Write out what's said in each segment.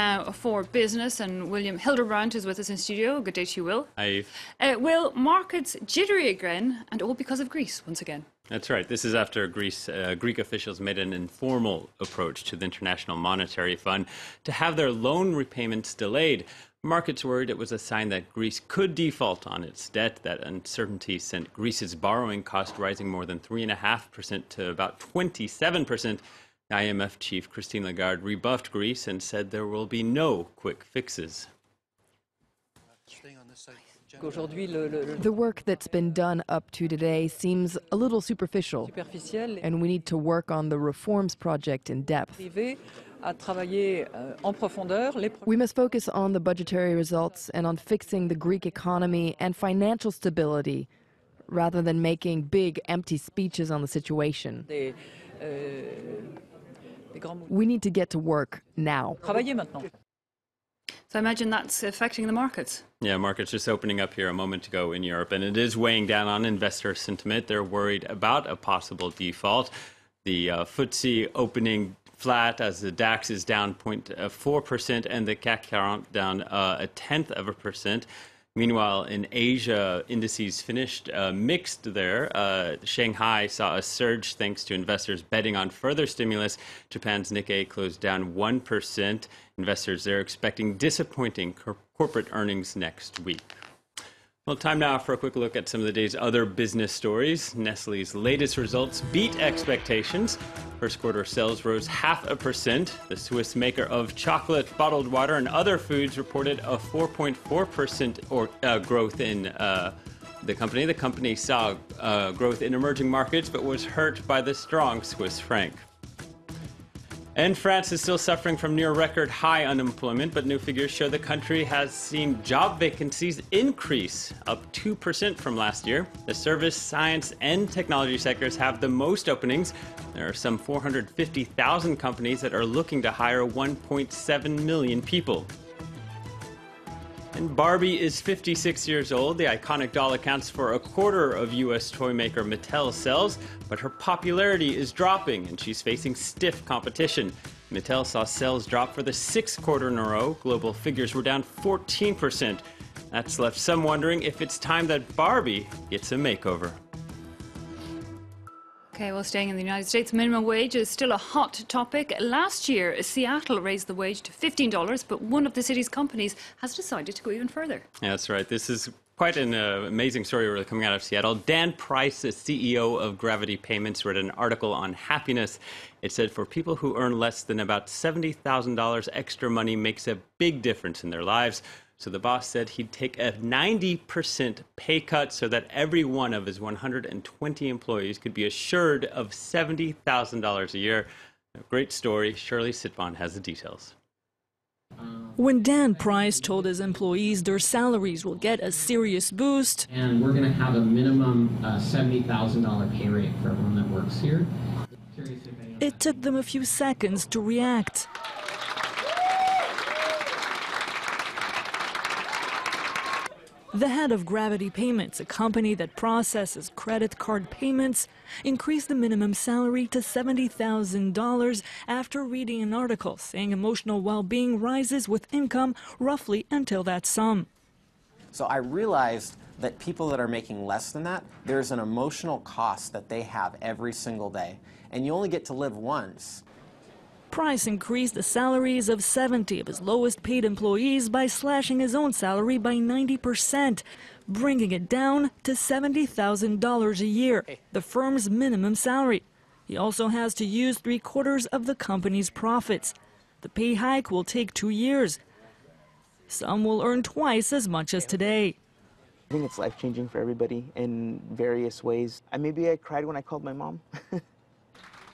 Now for business, and William Hildebrand is with us in studio. Good day to you, Will. Hi. Will, markets jittery again, and all because of Greece once again. That's right. This is after Greek officials made an informal approach to the International Monetary Fund to have their loan repayments delayed. Markets worried it was a sign that Greece could default on its debt. That uncertainty sent Greece's borrowing cost rising more than 3.5% to about 27%. IMF chief Christine Lagarde rebuffed Greece and said there will be no quick fixes. The work that's been done up to today seems a little superficial, and we need to work on the reforms project in depth. We must focus on the budgetary results and on fixing the Greek economy and financial stability, rather than making big, empty speeches on the situation. We need to get to work now. So I imagine that's affecting the markets. Yeah, markets just opening up here a moment ago in Europe, and it is weighing down on investor sentiment. They're worried about a possible default. The FTSE opening flat as the DAX is down 0.4% and the CAC 40 down 0.1%. Meanwhile, in Asia, indices finished mixed there. Shanghai saw a surge thanks to investors betting on further stimulus. Japan's Nikkei closed down 1%. Investors there expecting disappointing corporate earnings next week. Well, time now for a quick look at some of the day's other business stories. Nestle's latest results beat expectations. First quarter sales rose 0.5%. The Swiss maker of chocolate, bottled water, and other foods reported a 4.4% growth in the company. The company saw growth in emerging markets, but was hurt by the strong Swiss franc. And France is still suffering from near record high unemployment, but new figures show the country has seen job vacancies increase, up 2% from last year. The service, science, and technology sectors have the most openings. There are some 450,000 companies that are looking to hire 1.7 million people. And Barbie is 56 years old. The iconic doll accounts for a quarter of U.S. toy maker Mattel's sales, but her popularity is dropping and she's facing stiff competition. Mattel saw sales drop for the sixth quarter in a row. Global figures were down 14%. That's left some wondering if it's time that Barbie gets a makeover. Okay, well, staying in the United States, minimum wage is still a hot topic. Last year, Seattle raised the wage to $15, but one of the city's companies has decided to go even further. Yeah, that's right. This is quite an amazing story really coming out of Seattle. Dan Price, the CEO of Gravity Payments, wrote an article on happiness. It said for people who earn less than about $70,000, extra money makes a big difference in their lives. So the boss said he'd take a 90% pay cut so that every one of his 120 employees could be assured of $70,000 a year. A great story. Shirley Sitbon has the details. When Dan Price told his employees their salaries will get a serious boost, and we're going to have a minimum $70,000 pay rate for everyone that works here. It took them a few seconds to react. The head of Gravity Payments, a company that processes credit card payments, increased the minimum salary to $70,000 after reading an article saying emotional well-being rises with income roughly until that sum. So I realized that people that are making less than that, there's an emotional cost that they have every single day, and you only get to live once. Price increased the salaries of 70 of his lowest paid employees by slashing his own salary by 90%, bringing it down to $70,000 a year, the firm's minimum salary. He also has to use 3/4 of the company's profits. The pay hike will take 2 years. Some will earn twice as much as today. I think it's life-changing for everybody in various ways. Maybe I cried when I called my mom.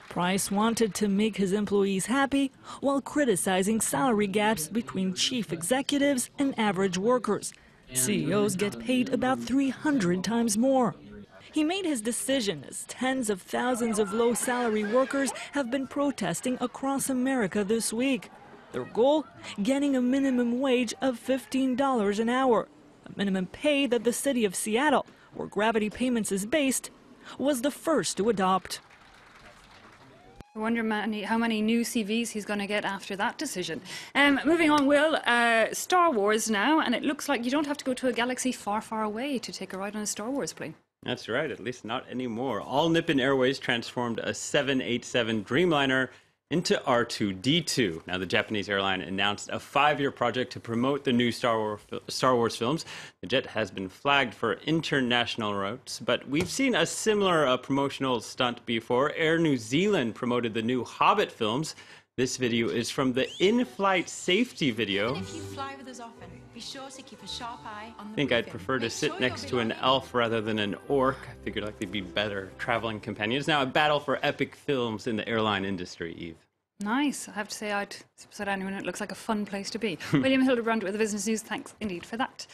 Price wanted to make his employees happy while criticizing salary gaps between chief executives and average workers. CEOs get paid about 300 times more. He made his decision as tens of thousands of low-salary workers have been protesting across America this week. Their goal? Getting a minimum wage of $15 an hour, a minimum pay that the city of Seattle, where Gravity Payments is based, was the first to adopt. I wonder how many new CVs he's going to get after that decision. Moving on, Will, Star Wars now, and it looks like you don't have to go to a galaxy far, far away to take a ride on a Star Wars plane. That's right, at least not anymore. All Nippon Airways transformed a 787 Dreamliner into R2-D2. Now, the Japanese airline announced a 5-year project to promote the new Star Wars films. The jet has been flagged for international routes, but we've seen a similar promotional stunt before. Air New Zealand promoted the new Hobbit films. This video is from the in-flight safety video. If you fly with us often, be sure to keep a sharp eye on the I think I'd briefing. prefer to Make sit sure next your to an belongings- elf rather than an orc. I figured like they'd be better traveling companions. Now, a battle for epic films in the airline industry, Eve. Nice. I have to say, I'd sit down and it looks like a fun place to be. William Hildebrand with the Business News. Thanks indeed for that.